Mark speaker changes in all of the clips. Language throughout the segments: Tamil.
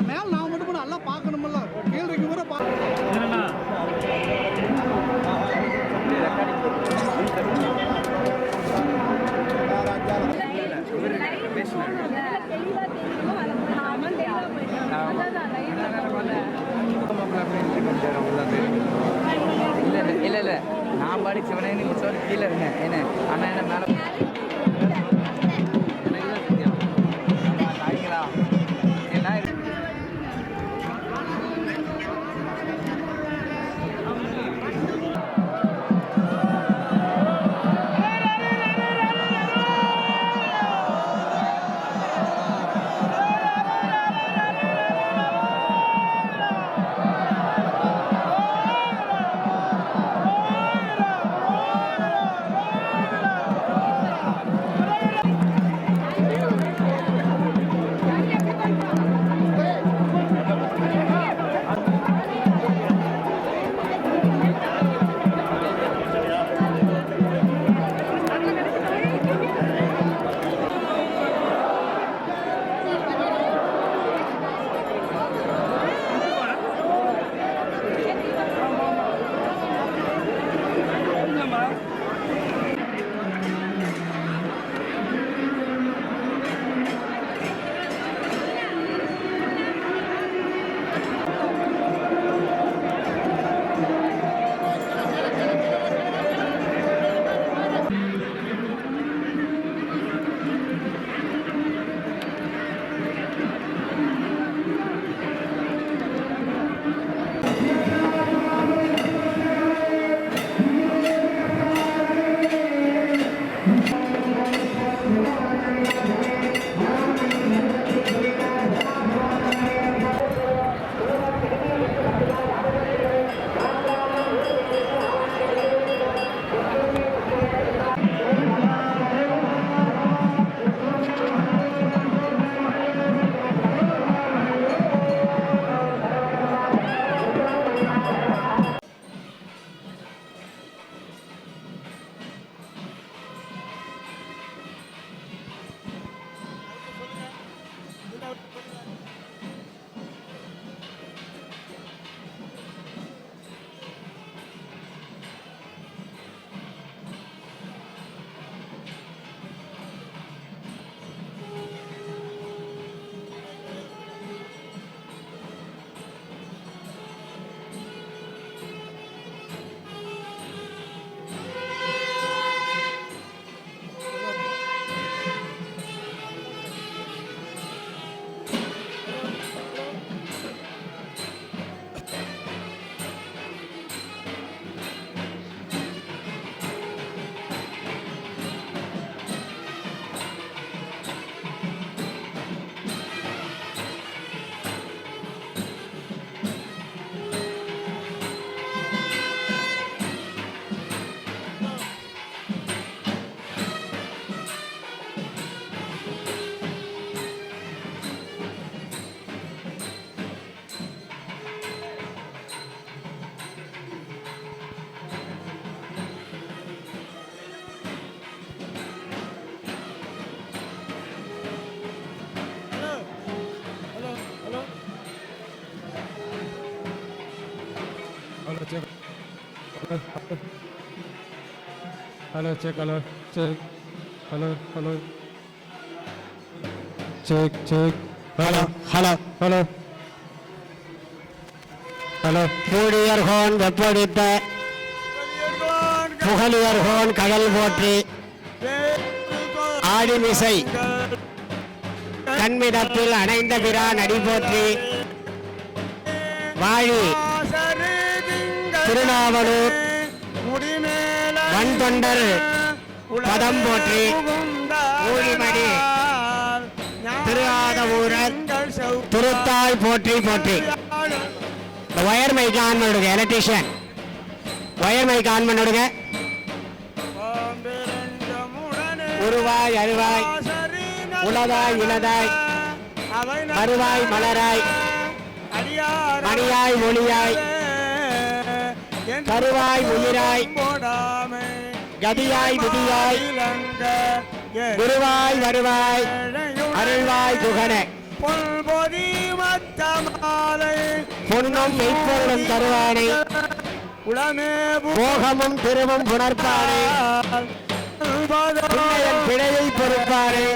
Speaker 1: மேல நான் மட்டும் கூட நல்லா பார்க்கணும்ல கீழே கூட
Speaker 2: இல்ல இல்ல நான் பாடி சிவனே கீழே இருந்தேன் என்ன ஆனா என்ன மேல
Speaker 3: Hello, check, hello, check, hello, hello, check, check, hello, hello, hello, hello. பூடியர்கோன் வெப்படித்த புகழியர்கோன் கடல் போற்றி ஆடிமிசை கண்மிடத்தில் அணைந்த பிரான் அடி போற்றி வாழி திருநாவலூர் வன்தொண்டர் பதம் போற்றி ஊழிமணி திருஆதவூரர்
Speaker 4: திருத்தாய் போற்றி போற்றி. இந்த ஒயர் மைக் ஆன் பண்ணிடுங்க. எலக்ட்ரீஷியன் ஒயர் மைக் ஆன் பண்ணிடுங்க. உருவாய் அருவாய் உளதாய் இளதாய் மறுவாய் மலராய் மணியாய் ஒளியாய் கருவாய் உயிராய் கதியாய் விதியாய் குருவாய் வருவாய் அருள்வாய் குகன பொன்னும் மெய்ப்பொருளும் தருவானை மோகமும் திருவும் புணர்ப்பானை பிழையை பொறுப்பானை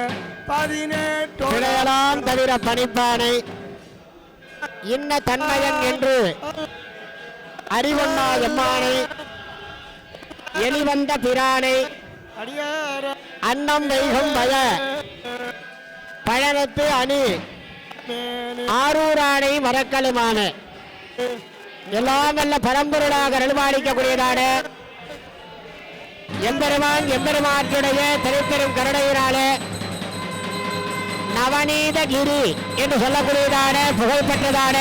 Speaker 4: பிழையலாம் தவிர பணிப்பானை இன்ன தன்மையன் என்று அறிவொன்னா எம்மானை எளிவந்த பிரானை அன்னம் வைகும் பய பழனத்து அணி ஆரூரானை மரக்களுமான எல்லாம் வல்ல பரம்பொருளாக அருள்பாலிக்கக்கூடியதான எம்பெருமாற்றுடைய திருப்பெரும் கருணையினாலே நவநீதகிரி என்று சொல்லக்கூடியதான புகழ்பெற்றதான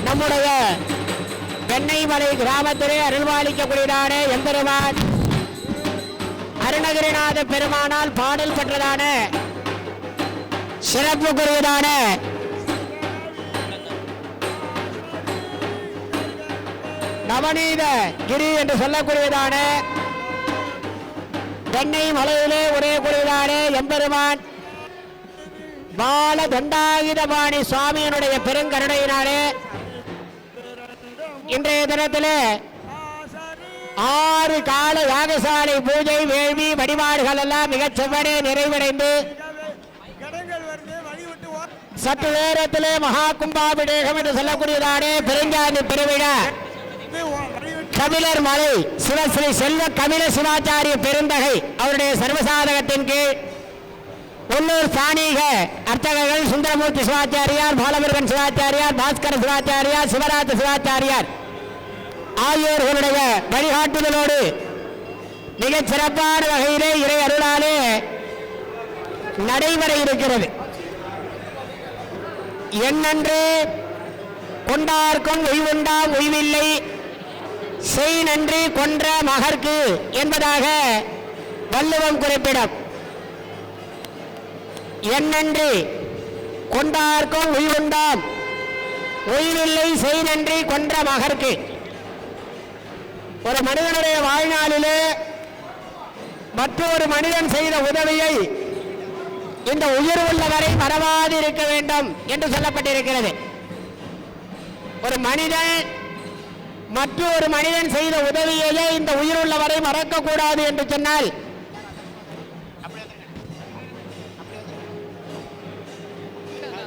Speaker 4: நம்முடைய வெண்ணெய்மலை கிராமத்திலே அருள்பாலிக்கக்கூடியதான எம்பெருமான் அருணகிரிநாத பெருமானால் பாடல் பெற்றதான சிறப்புக்குரியதான நவநீத கிரி என்று சொல்லக்கூடியதான வெண்ணெய் மலையிலே உரையக்கூடியதான எம்பெருமான் பால தண்டாயுதபாணி சுவாமியினுடைய பெருங்கருணையினாலே இன்றைய தினத்திலே 6 கால யாகசாலை பூஜை வேள்வி வழிபாடுகள் எல்லாம் மிகச் செவ்வனே நிறைவடைந்து சற்று நேரத்திலே மகா கும்பாபிஷேகம் என்று சொல்லக்கூடியதான பெருஞ்சாதி பெருவிழா கபிலர் மலை சிவஸ்ரீ செல்வ கபில சிவாச்சாரிய பெருந்தகை அவருடைய சர்வசாதகத்தின் கீழ் உள்ளூர் ஸ்தானீக அர்ச்சகர்கள் சுந்தரமூர்த்தி சிவாச்சாரியார் பாலமுருகன் சிவாச்சாரியார் பாஸ்கர சிவாச்சாரியார் சிவராஜ சிவாச்சாரியார் ஆகியோர்களுடைய வழிகாட்டுதலோடு மிகச் சிறப்பான வகையிலே இறை அருளாலே நடைபெற இருக்கிறது. என்னென்று கொண்டார்க்கும் உய்வுண்டாம் உய்வில்லை செய் நன்றி கொன்ற மகர்க்கு என்பதாக வள்ளுவம் குறிப்பிடும். என்னென்று கொண்டார்க்கும் உய்வுண்டாம் உய்வில்லை செய் நன்றி கொன்ற மகர்க்கு. ஒரு மனிதனுடைய வாழ்நாளிலே மற்றொரு மனிதன் செய்த உதவியை இந்த உயிர் உள்ளவரை மறவாது இருக்க வேண்டும் என்று சொல்லப்பட்டிருக்கிறது. ஒரு மனிதன் மற்றொரு மனிதன் செய்த உதவியையே இந்த உயிர் உள்ளவரை மறக்கக்கூடாது என்று சொன்னால்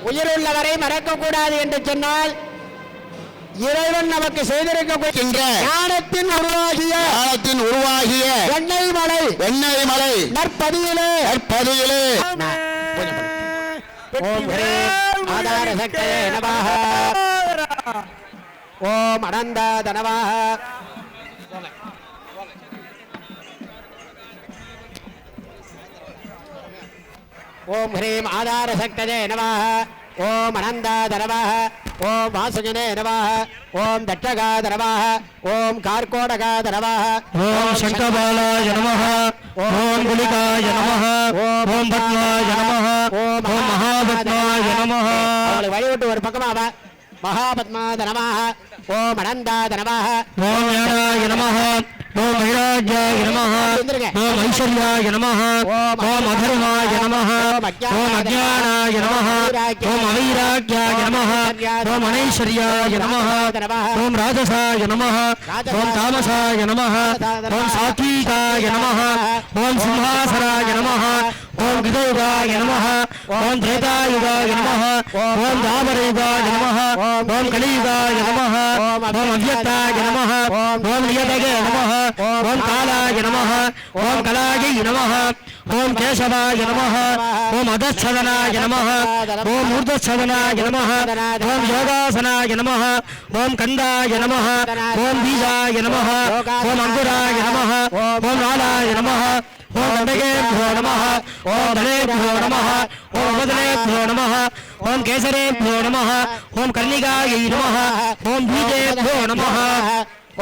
Speaker 4: உயிர் உள்ளவரை மறக்கக்கூடாது என்று சொன்னால் இறைவன் நமக்கு செய்திருக்கின்ற ஞானத்தின் உருவாகிய வெண்ணெய் மலை நற்பதியிலே ஓம் ஆதார சக்தியே நமஹ ஓம் அனந்த தனவாக ஓம் ஹ்ரீம் ஆதார சக்தியே நமஹ ஓம் அனந்த தனவாக ஓம் வாசுஜனே நமஹ ஓம் தட்சகா நமஹ ஓம் கார்கோடகா நமஹ
Speaker 3: ஓம் சங்கபாலாய நமஹ ஓம் குலிகாய நமஹ ஓம் பத்மாய நமஹ ஓம் மகாபத்மாய நமஹ.
Speaker 4: அவளை வழிவிட்டு ஒரு பக்கமாக மகாபத்மாத நமஹ ஓம் அனந்தாத நமஹ
Speaker 3: ஓம் ஞானாய நமஹ ஓம் வைராஜ்யாய நமஹ ஓம் ஐஸ்வர்யாய நமஹ ஓம் அதர்மாய நமஹ ஓம் அஜ்ஞானாய நமஹ ஓம் அவைராக்யாய நமஹ ஓம் அனைஸ்வர்யாய நமஹ ஓம் ராஜசாய நமஹ ஓம் தாமசாய நமஹ ஓம் சாத்வீகாய நமஹ ஓம் சிம்ஹாசனாய நமஹ ஓம் விதயுகாய நமஹ ஓம் திரேதாயுகாய நமஹ ஓம் தாபரயுகாய நமஹ ஓம் கலியுகாய நமஹ ஓம் அவ்யக்தாய நமஹ ஓம் நியதகே நமஹ ஓம் காலாய நமஹ ஓம் கலாயை நமஹ ஓம் கேசவாய நமஹ ஓம் அதச்சதனாய நமஹ ஓம் ஊர்தச்சதனாய நமஹ ஓம் யோகாசனாய நமஹ ஓம் கந்தாய நமஹ ஓம் பீஜாய நமஹ ஓம் அங்குராய நமஹ ஓம் நாளாய நமஹ ஓம் கண்டகேभ्यो நமः ஓம் தனேभ्यो நமः ஓம் வதனேभ्यो நமः ஓம் கேசரேभ्यो நமः ஓம் கன்னிகாயை நமः ஓம் பீஜேभ्यो நமः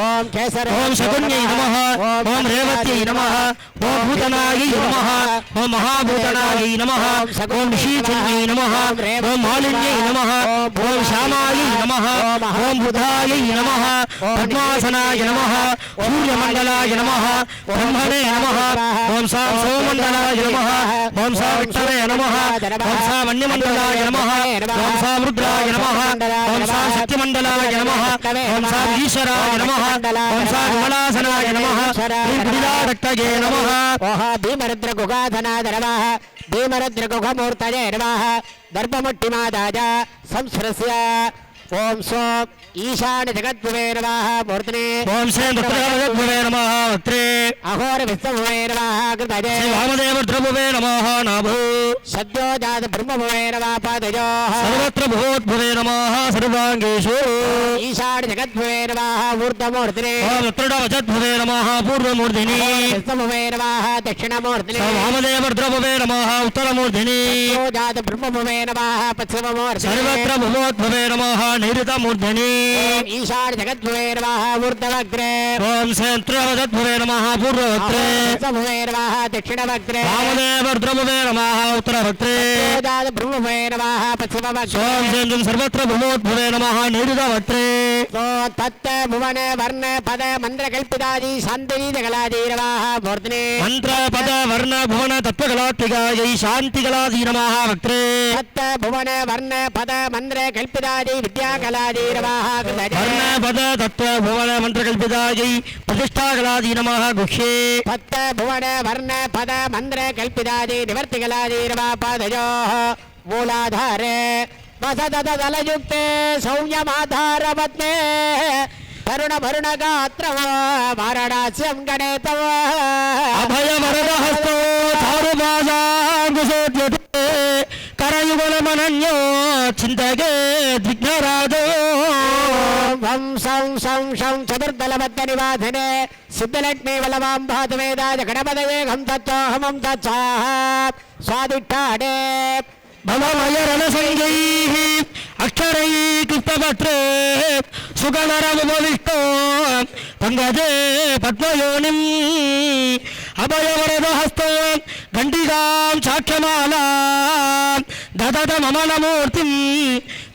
Speaker 4: ஓம் கேசர
Speaker 3: ஓம் சகுன்யை நமः ஓம் ரேவத்யை நமः ஓம் பூதனாயை நமः ஓம் மகாபூதனாயை நமः ஓம் நிஷீச்சன்யை நமः ஓம் மாலின்யை நமः ஓம் ஷாமாயை நமः ஓம் புதாயை நமः பத்மாசனாய நமः சூரியமண்டலாய நமः பிரம்மணே நமः ஓம் சா சோமண்டலாய நமः ஓம் சா விட்டவே நமः ஓம் சா மன்யமண்டலாய நமः ஓம் சா ருத்ராய நமः ஓம் சா சக்திமண்டலாய நமः ஓம் சா ஈஸ்வராய நமः ஓம் சா கமலாசனாய நமः ஓம் குடிலாரக்தயே நமः
Speaker 4: ஓஹ பீமருத்ர குகாதனாத நமः பீமருத்ர குகமூர்த்தயே நமः தர்பமுட்டிமாதாஜ சம்ஸ்ரஸ்ய ஓம் சோம் ஈசான ஜகத்புவே நமः மூர்த்தனே
Speaker 3: ஓம் ஸ்ரீம் ருத்ரஜகத்புவே நமः வக்த்ரே
Speaker 4: அகோர விஸ்வபுவே நமः கிருதஜே
Speaker 3: ஸ்ரீ வாமதேவருத்ரபுவே நமः நாபோ
Speaker 4: சத்யோஜாத பிரம்மபுவே நமः பாதஜோः
Speaker 3: சர்வத்ர புவோத்புவே நமः சர்வாங்கேஷு
Speaker 4: ஈசான ஜகத்புவே நமः ஊர்த்தமூர்த்தனே
Speaker 3: ஓம் ருத்ரடவஜத்புவே நமः பூர்வமூர்த்தினி
Speaker 4: விஸ்வபுவே நமः தட்சிணமூர்த்தனே
Speaker 3: வாமதேவருத்ரபுவே நமः உத்தரமூர்த்தினி
Speaker 4: சத்யோஜாத பிரம்மபுவே நமः பశ్చిమమూర్తనే
Speaker 3: சர்வத்ர புவோத்புவே நமः நைருதமூர்த்தினி
Speaker 4: ஈசான ஜகத்புவே நமः ஊர்த்தவக்ரே
Speaker 3: ஓம் சேத்ரவஜத்புவே நமः பூர்வவக்த்ரே
Speaker 4: விஸ்வபுவே நமः தட்சிணவக்ரே
Speaker 3: வாமதேவருத்ரபுவே நமः உத்தரவக்த்ரே
Speaker 4: சத்யோஜாத பிரம்மபுவே நமः பశ్చిమవక్త్రే
Speaker 3: ஓம் சேந்தும் சர்வத்ர புவோத்புவே நமः நைருதவக்த்ரே
Speaker 4: தத்த புவன வர்ண பத மந்திர கல்பிதாதி சாந்தினி ஜகலாதி நமः மூர்த்தனே
Speaker 3: மந்திர பத வர்ண புவன தத்துவகலாத்மிகாயை சாந்திகலாதி நமः வக்த்ரே
Speaker 4: தத்த புவன வர்ண பத மந்திர கல்பிதாதி வித்யாகலாதி நமः கிருதஜே
Speaker 3: வர்ண பத தத்துவ புவன மந்திரகல்பிதாயை பிரதிஷ்டாகலாதி நமः குஹ்யே
Speaker 4: தத்த புவன வர்ண பத மந்திர கல்பிதாதி நிவர்த்திகலாதி நமः பாதஜோः மூலாதாரே வசததலயுக்தே சௌம்யமாಧಾರಪತ್ನೇ ತರುಣ ಭರುಣ ಗಾತ್ರ ವಾರಣಾಸ್ಯಂ ಗಣೇತವ
Speaker 3: ಅಭಯ ವರದ ಹಸ್ತೋ ಚಾರುಭಾಷಾಂಗುಸೋದ್ಯತೆ ಕರಯುಗಲ ಮನನ್ಯೋ ಚಿಂತೆಗೆ ದಿಗ್ನರಾಜೋ
Speaker 4: ವಂ ಸಂ ಸಂ ಶಂ ಚತುರ್ದಲಬದ್ಧ ನಿವಾಸನೆ ಸಿದ್ಧಲಕ್ಷ್ಮೀ ವಲ್ಲಭಾಂಭಾತು ವೇದಾಜ ಗಣಪದಯೇ ಹಂ ತತ್ಸೋಹಮಂ ತತ್ಸಾಹ ಸ್ವಾದಿಷ್ಠಾಡೆ
Speaker 3: ಭವಮಯರಣಸಂಗೈಃ ಅಕ್ಷರೈಃ ಕೃಷ್ಣಪತ್ರೇ ಸುಗಣರಮುಪವಿಷ್ಟೋ ಪಂಗಜೇ ಪದ್ಮಯೋನಿಂ ಅಭಯವರದ ಹಸ್ತೋ ಗಂಡಿಗಾಂ ಸಾಕ್ಷ್ಯಮಾಲಾಂ ದದತ ಮಮನಮೂರ್ತಿಂ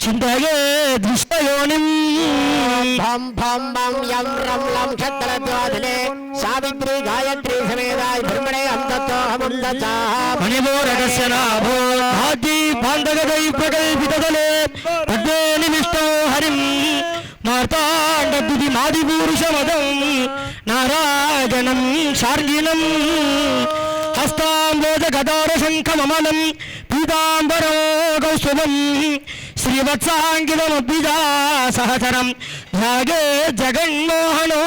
Speaker 3: ಚಿಂತೆಯೇ ದೃಷ್ಟಯೋನಿಂ
Speaker 4: ಭಂ ಭಂ ಭಂ ಯಂ ರಂ ಲಂ ಕ್ಷತ್ರದ್ವಾದನೆ ಸಾವಿತ್ರಿ ಗಾಯತ್ರಿ ಸಮೇತಾಯ ಬ್ರಹ್ಮಣೇ ಹಂ ತತ್ಸೋಹಮಂ ತತ್ಸಾಹ
Speaker 3: ಮಣಿಪೂರಕಸ್ಯ ನಾಭೋ ಭಾಗ್ಯ ಬಾಂಧಗದೈ ಪ್ರಕಲ್ಪಿತದಲೆ ಪದ್ಮೇ ನಿಮಿಷ್ಟೋ ಹರಿಂ ಮಾರ್ತಾಂಡದ್ಯುತಿ ಮಾದಿಪೂರುಷಮದಂ ನಾರಾಯಣಂ ಶಾರ್ಗಿಣಂ ಹಸ್ತಾಂಬೋಜ ಗದಾರ ಶಂಖಮಮಲಂ ಪೀತಾಂಬರೋ ಕೌಸ್ತುಭಂ ಶ್ರೀವತ್ಸಾಂಗಿತಮದ್ವಿಜಾ ಸಹಚರಂ ಧ್ಯಾಗೇ ಜಗನ್ಮೋಹನೋ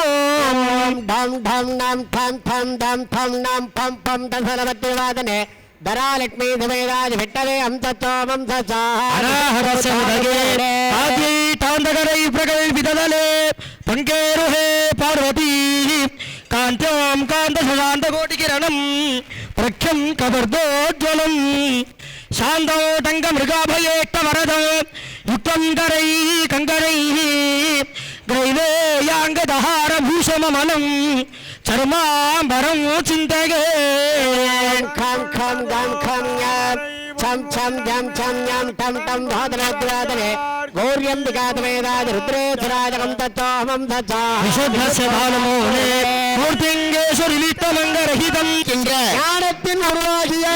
Speaker 4: ಢಂ ಢಂ ನಂ ಠಂ ಠಂ ಢಂ ಠಂ ನಂ ಪಂ ಪಂ ದಶರವತ್ರಿವಾದನೆ ಧರಾಲಕ್ಷ್ಮೀ ಸಮೇತಾಯ ವಿಟ್ಟವೇ ಹಂ ತತ್ಸೋಹಮಂ ತತ್ಸಾಹ
Speaker 3: ಅನಾಹತಸ್ಯ ಉದಗೆ ಆದ್ಯೈ ತಾಂಡಗರೈ ಪ್ರಕಲ್ಪಿತದಲೆ ಪಂಕೇರುಹೇ ಪಾರ್ವತೀ ಕಾಂತ್ಯೋಂ ಕಾಂತ ಶಶಾಂತಕೋಟಿಕಿರಣಂ ಪ್ರಖ್ಯಂ ಕಬರ್ದೋಜ್ವಲಂ ಶಾಂತೋಟಂಗ ಮೃಗಾಭಯೇಷ್ಟ ವರದ ಯುಕ್ತಂ ಕರೈ ಕಂಕರೈ ಗ್ರೈವೇಯಾಂಗದಹಾರ ಭೂಷಮಮಲಂ ಚರ್ಮಾಂಬರಂ ಚಿಂತೆಗೆ
Speaker 4: ಖಂ ಖಂ ಗಂ ಖಂ ಞಂ ಛಂ ಛಂ ಝಂ ಛಂ ಞಂ ಠಂ ಠಂ ಧಾತರದ್ವಾದನೆ ಗೌರ್ಯಂಬಿಕಾತಮೇದಾಜ ರುದ್ರೇಶ್ವರಾಜಕಂ ತತ್ಸೋಹಮಂ ತತ್ಸಾಹ
Speaker 3: விசுத்தஸ்ய பாலமோனே மூர்த்திங்கேஸ்வரி லிட்டமங்கரஹிதம் என்ற
Speaker 4: ஞானத்தின் உருவாகிய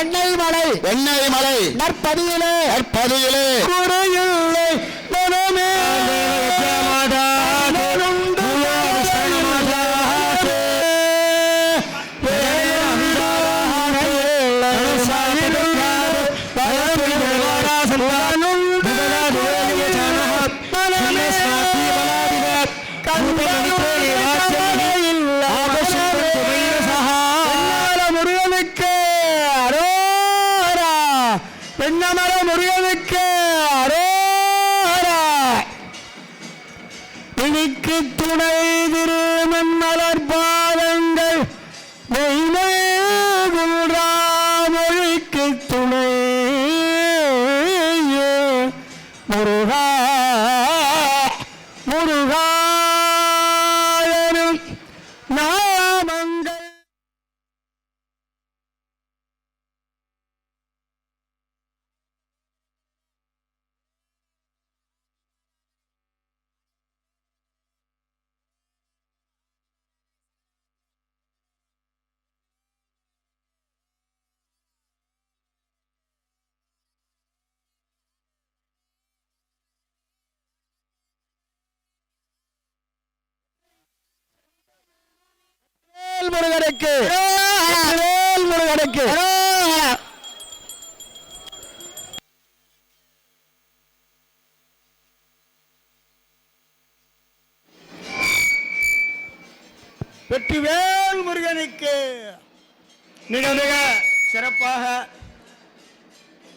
Speaker 4: எண்ணெய் மலை நற்பதியிலே
Speaker 3: குறையில்லை மனமே பெண்ணமர முருகனுக்கு அரோரா பிணிக்கு துணை திருமன் மலர் பாதங்கள்
Speaker 4: முருகனுக்கு வெற்றிவேல் முருகனுக்கு
Speaker 5: வெற்றிவேல் முருகனுக்கு. மிக மிக சிறப்பாக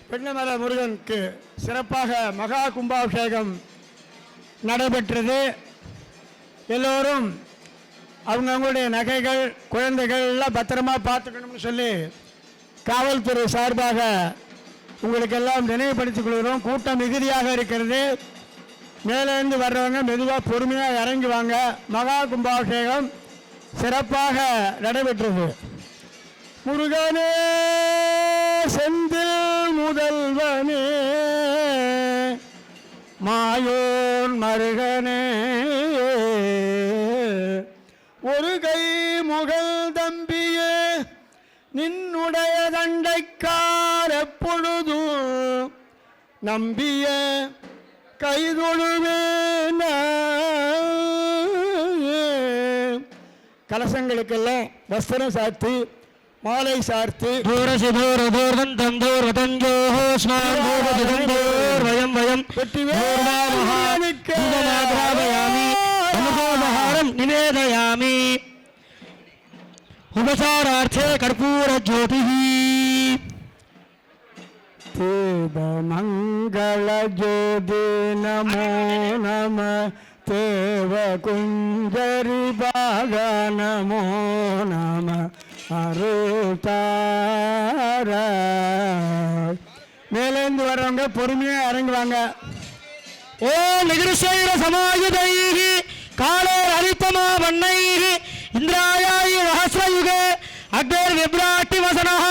Speaker 5: பெண்ணமல முருகனுக்கு சிறப்பாக மகா கும்பாபிஷேகம் நடைபெற்றது. எல்லோரும் அவங்கவுங்களுடைய நகைகள் குழந்தைகள் எல்லாம் பத்திரமா பார்த்துக்கணும்னு சொல்லி காவல்துறை சார்பாக உங்களுக்கெல்லாம் நினைவுபடுத்திக் கொள்கிறோம். கூட்டம் மிகுதியாக இருக்கிறது. மேலேருந்து வர்றவங்க மெதுவாக பொறுமையாக இறங்கி வாங்க. மகா கும்பாபிஷேகம் சிறப்பாக நடைபெற்றது. முருகனே செந்தில் முதல்வனே மாயோன் மருகனே ஒரு கை முகல் தம்பியே நின்னுடைய தண்டைக்கார் எப்பொழுதும் நம்பிய கைதொழுவேன. கலசங்களுக்கெல்லாம் வஸ்திரம் சாத்தி மாலை சார்த்தி
Speaker 3: நிவேதயாமி உபசாரார்த்தே கற்பூர ஜோதி
Speaker 5: மங்கள ஜோதி நமோ நம தேவ குஞ்சரி பாக நமோ நம அருள்தார. மேலேந்து வர்றவங்க பொறுமையா இறங்குவாங்க.
Speaker 3: ஓ நிகிருஷைர சமாயுதைஹி காலே ஹரித்தமா வண்ணைஹி இந்திராயாயி ரஹஸ்ரயுகே அக்னேர் விப்ராட்டி வசனஹ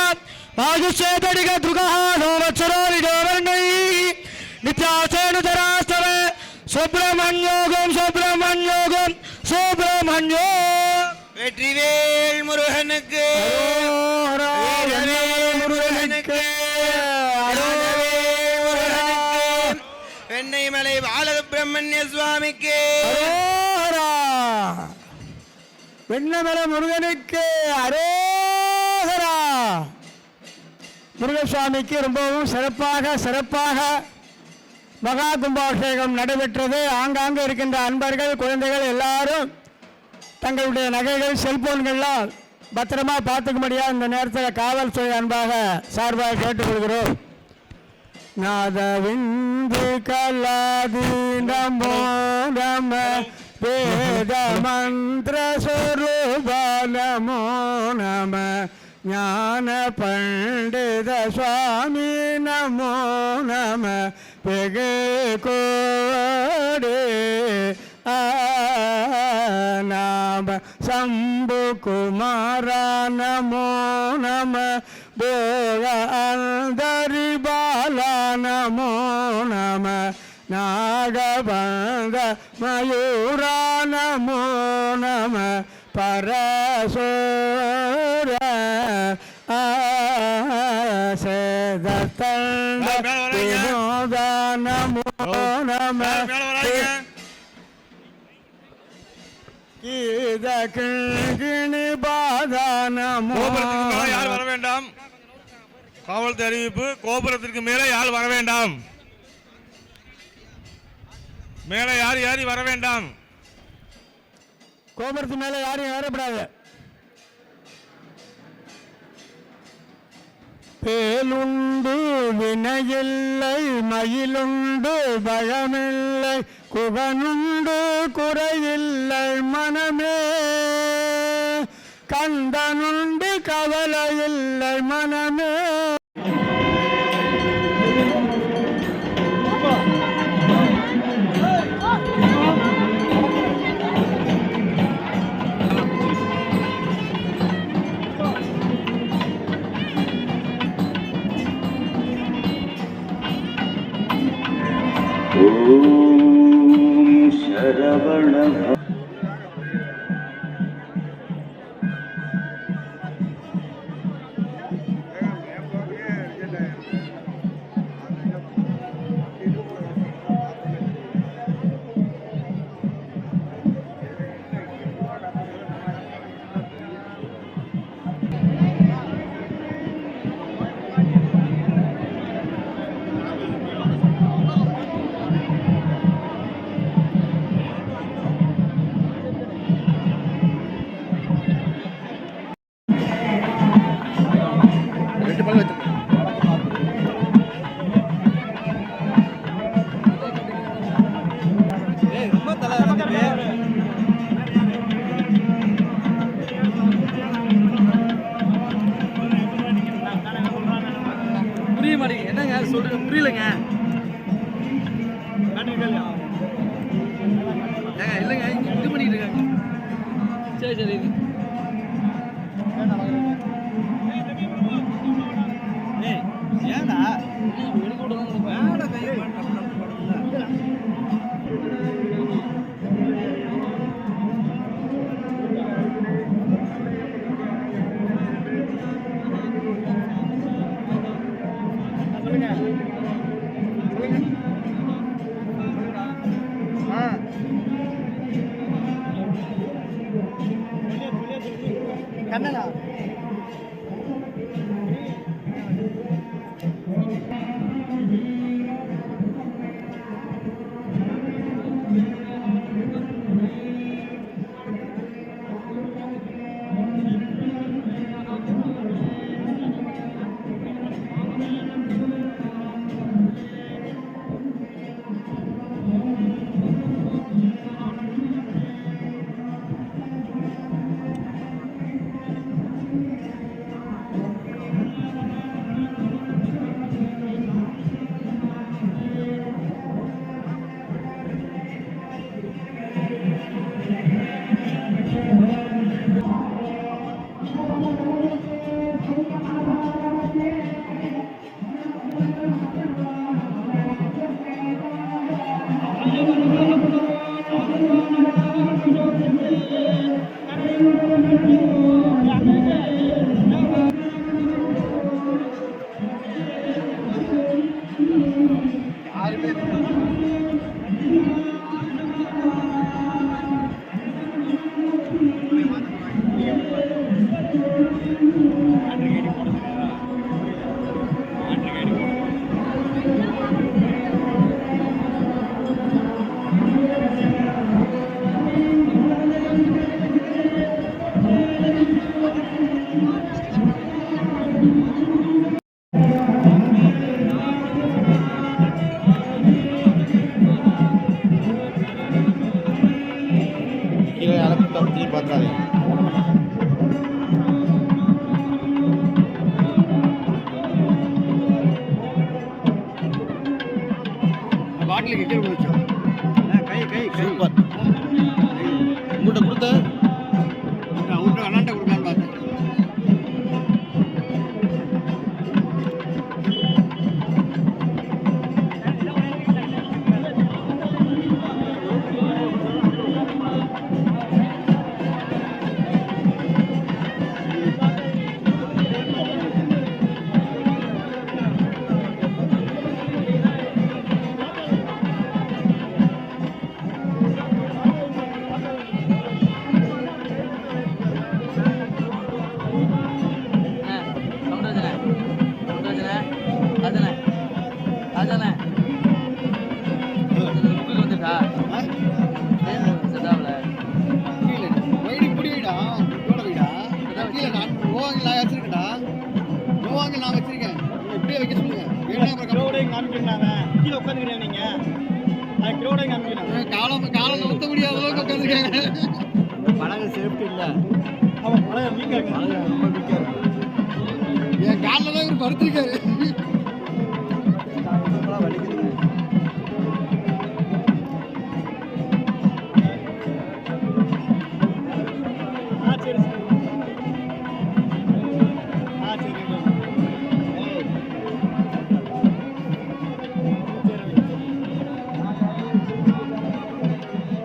Speaker 3: வாயுஷேதடிக துர்கஹ நோவச்சரோ நிஜோவர்ணைஹி நித்யாசேனுதராஸ்தவே சுப்ரமண்யோகம் சுப்ரமண்யோகம் சுப்ரமண்யோ.
Speaker 2: வெற்றிவேல் முருகனுக்கு
Speaker 5: முருகனுக்கு
Speaker 2: வெண்ணைமலை பாலசுப்பிரமணிய சுவாமிக்கு
Speaker 5: வெண்ணமலை முருகனுக்கு அரோகரா. முருகசுவாமிக்கு ரொம்பவும் சிறப்பாக மகா கும்பாபிஷேகம் நடைபெற்றது. ஆங்காங்கே இருக்கின்ற அன்பர்கள் குழந்தைகள் எல்லாரும் தங்களுடைய நகைகள் செல்போன்கள்லாம் பத்திரமா பார்த்துக்கும்படியா இந்த நேரத்தில் காவல்துறை அன்பாக சார்பாக கேட்டுக்கொள்கிறோம். நாதவிந்து கலாதி நமோ நம வேத மந்திர ஸ்வரூப நமோ நம ஞான பண்டித சுவாமி நமோ நம வெகு கோடே நாம சம்பு குமார நமோ நம போக அந்தரி பால நமோ நம நாகபங்க மயூர நமோ நம பரசோர சேதத்தண்ட வினோத நமோ நம
Speaker 6: யார் வர வேண்டாம். காவல்துறை அறிவிப்பு. கோபுரத்திற்கு மேலே யார் வர வேண்டாம். மேலே யார் வர வேண்டாம்.
Speaker 5: கோபுரத்து மேலே யாரும் ஏறப்படாது. பேலுண்டு வினையில்லை மயிலுண்டு பயமில்லை குகனுண்டு குறையில்லை மனமே கந்தனுண்டு கவலையில்லை மனமே.
Speaker 7: ஓம் சரவண
Speaker 1: சொல்றீங்க புரியலங்க. ஏங்க இல்லைங்க இது பண்ணிட்டு இருக்காங்க. சரி சரி ஏடா கண்ணனா
Speaker 5: கீழே அளப்பு பார்த்தாரு. பாட்டிலுக்கு கீழே குடிச்சோம். கை கை சூப்பர். உங்கள்கிட்ட கொடுத்த அவங்கள்ட்ட அண்ணாண்ட கொடுக்கலான்னு பார்த்தேன். பழக சேஃப்டி இல்லை. பழக வீக்கா இருக்கு. ரொம்ப வீக்கா இருக்கு. என் காலில் தான் இவர் படுத்திருக்காரு. வலிக்குதுங்க.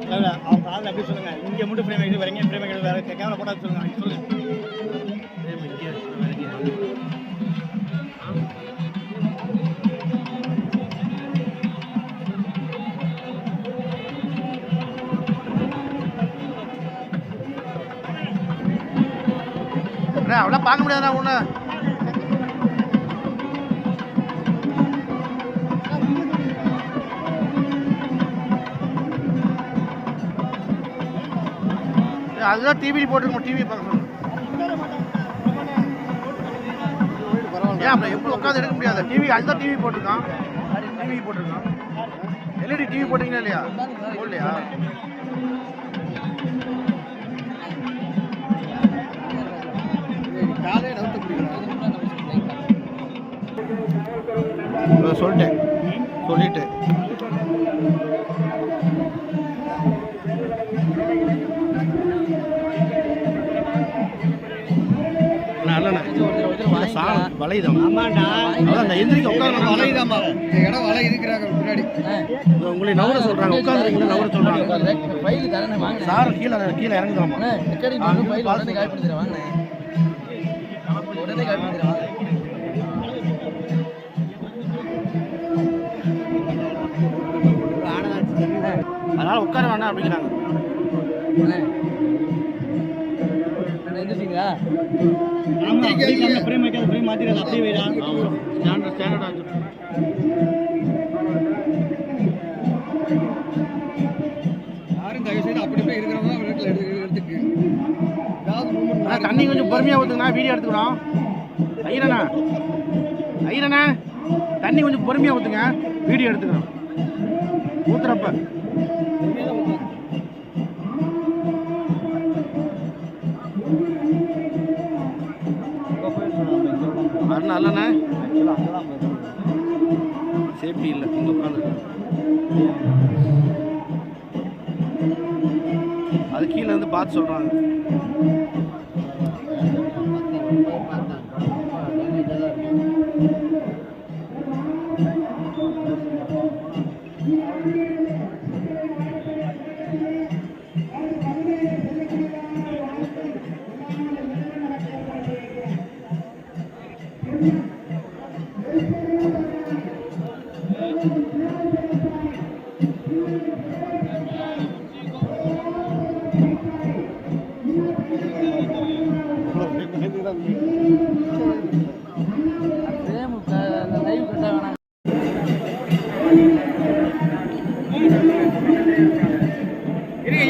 Speaker 5: சரி அவங்க காலில் அப்படி சொல்லுங்க. இங்கே மட்டும் ஃப்ரேம் எடுத்து வரீங்க. ஃப்ரேம் எடுத்து வேற கேமரா போட்டால் சொல்லுங்க. சொல்லுங்க அவ்வளோ பார்க்க முடியாதுண்ணா ஒன்று. அதுதான் டிவி போட்டுருக்கோம். டிவி பார்க்க சொல்லுங்க. ஏன் அப்புறம் எப்படி உட்காந்து எடுக்க முடியாது? டிவி அதுதான் டிவி போட்டிருக்கான். டிவி போட்டிருக்கான். எல்இடி டிவி போட்டிங்களா இல்லையா? போடலையா? காலையில் நவுத்த முடியும். சொல்லிட்டேன் சொல்லிட்டு வலைதான் அந்த எந்திரிக்க உட்காந்து
Speaker 1: வலைதாம்மா இந்த இடம் வலை இருக்கிறாங்க முன்னாடி
Speaker 5: உங்களை நவர சொல்றாங்க உட்காந்துருக்கீங்க நவர சொல்றாங்க
Speaker 2: ஃபைல் தரேன் வாங்க
Speaker 5: சார் கீழே இறங்குதாமா
Speaker 2: ரெக்கார்டிங் பண்ணி ஃபைல் உடனே காப்பி பண்ணி தரேன் வாங்க உடனே காப்பி பண்ணி தரேன்
Speaker 5: அதனால உட்கார வேணாம் அப்படிங்கிறாங்க
Speaker 2: எந்திரிச்சிங்களா
Speaker 1: யாரும் தயவு செய்து அப்படி போய் இருக்கிறவங்க வீட்டில் எடுத்துக்கு ஏதாவது மூமெண்ட்
Speaker 5: தண்ணி கொஞ்சம் பொறுமையா ஊத்துங்கண்ணா வீடியோ எடுத்துக்கிறோம் ஐயரண்ணா தண்ணி கொஞ்சம் பொறுமையா ஊத்துங்க வீடியோ எடுத்துக்கிறோம் ஊத்துறப்ப அண்ணா இல்லைண்ணா சேஃப்டி இல்லை இங்கே உட்காந்து அது கீழே இருந்து பார்த்து சொல்கிறாங்க
Speaker 2: லைவ் கட்ட வேணாம்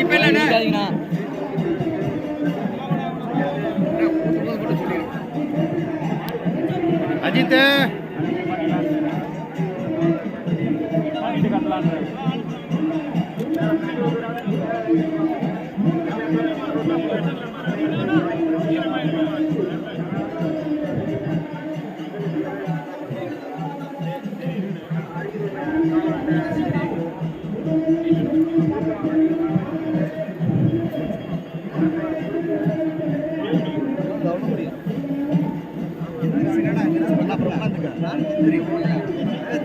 Speaker 1: இப்போ இல்லைண்ணா
Speaker 5: அஜித்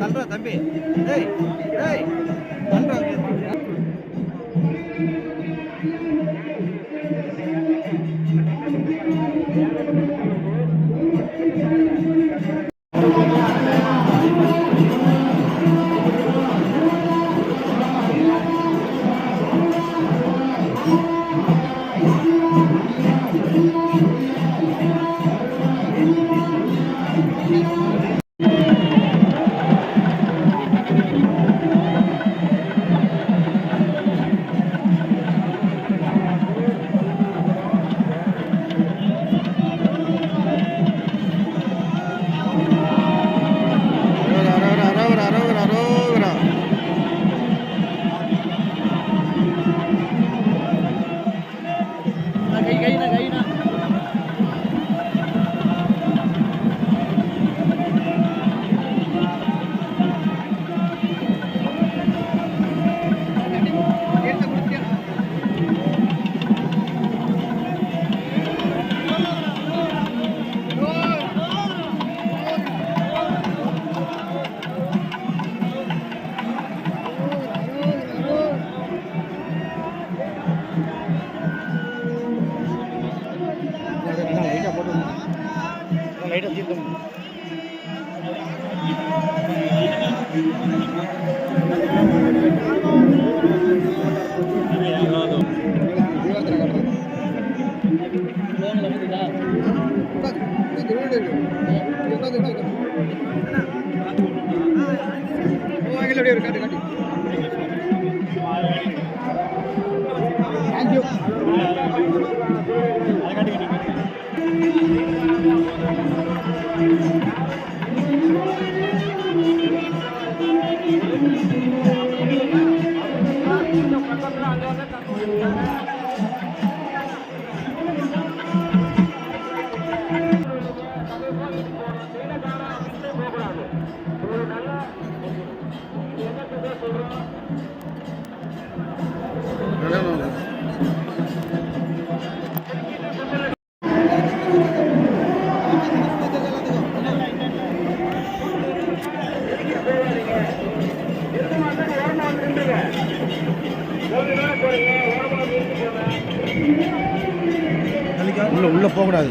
Speaker 1: தல்றா தம்பி ஏய் ஏய் தல்றா
Speaker 5: உள்ள போகக்கூடாது.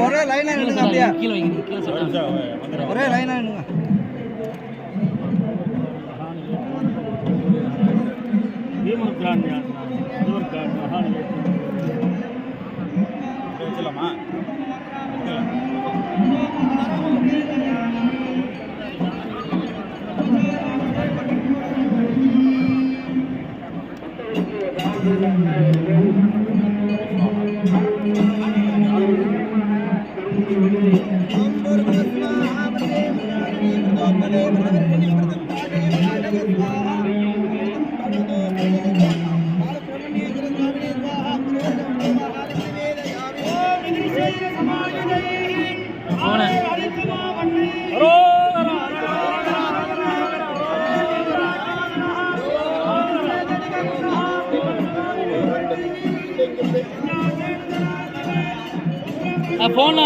Speaker 1: ஒரே லைனா நின்னுங்க, அப்படியே ஒரே லைனா நின்னுங்க.
Speaker 3: போன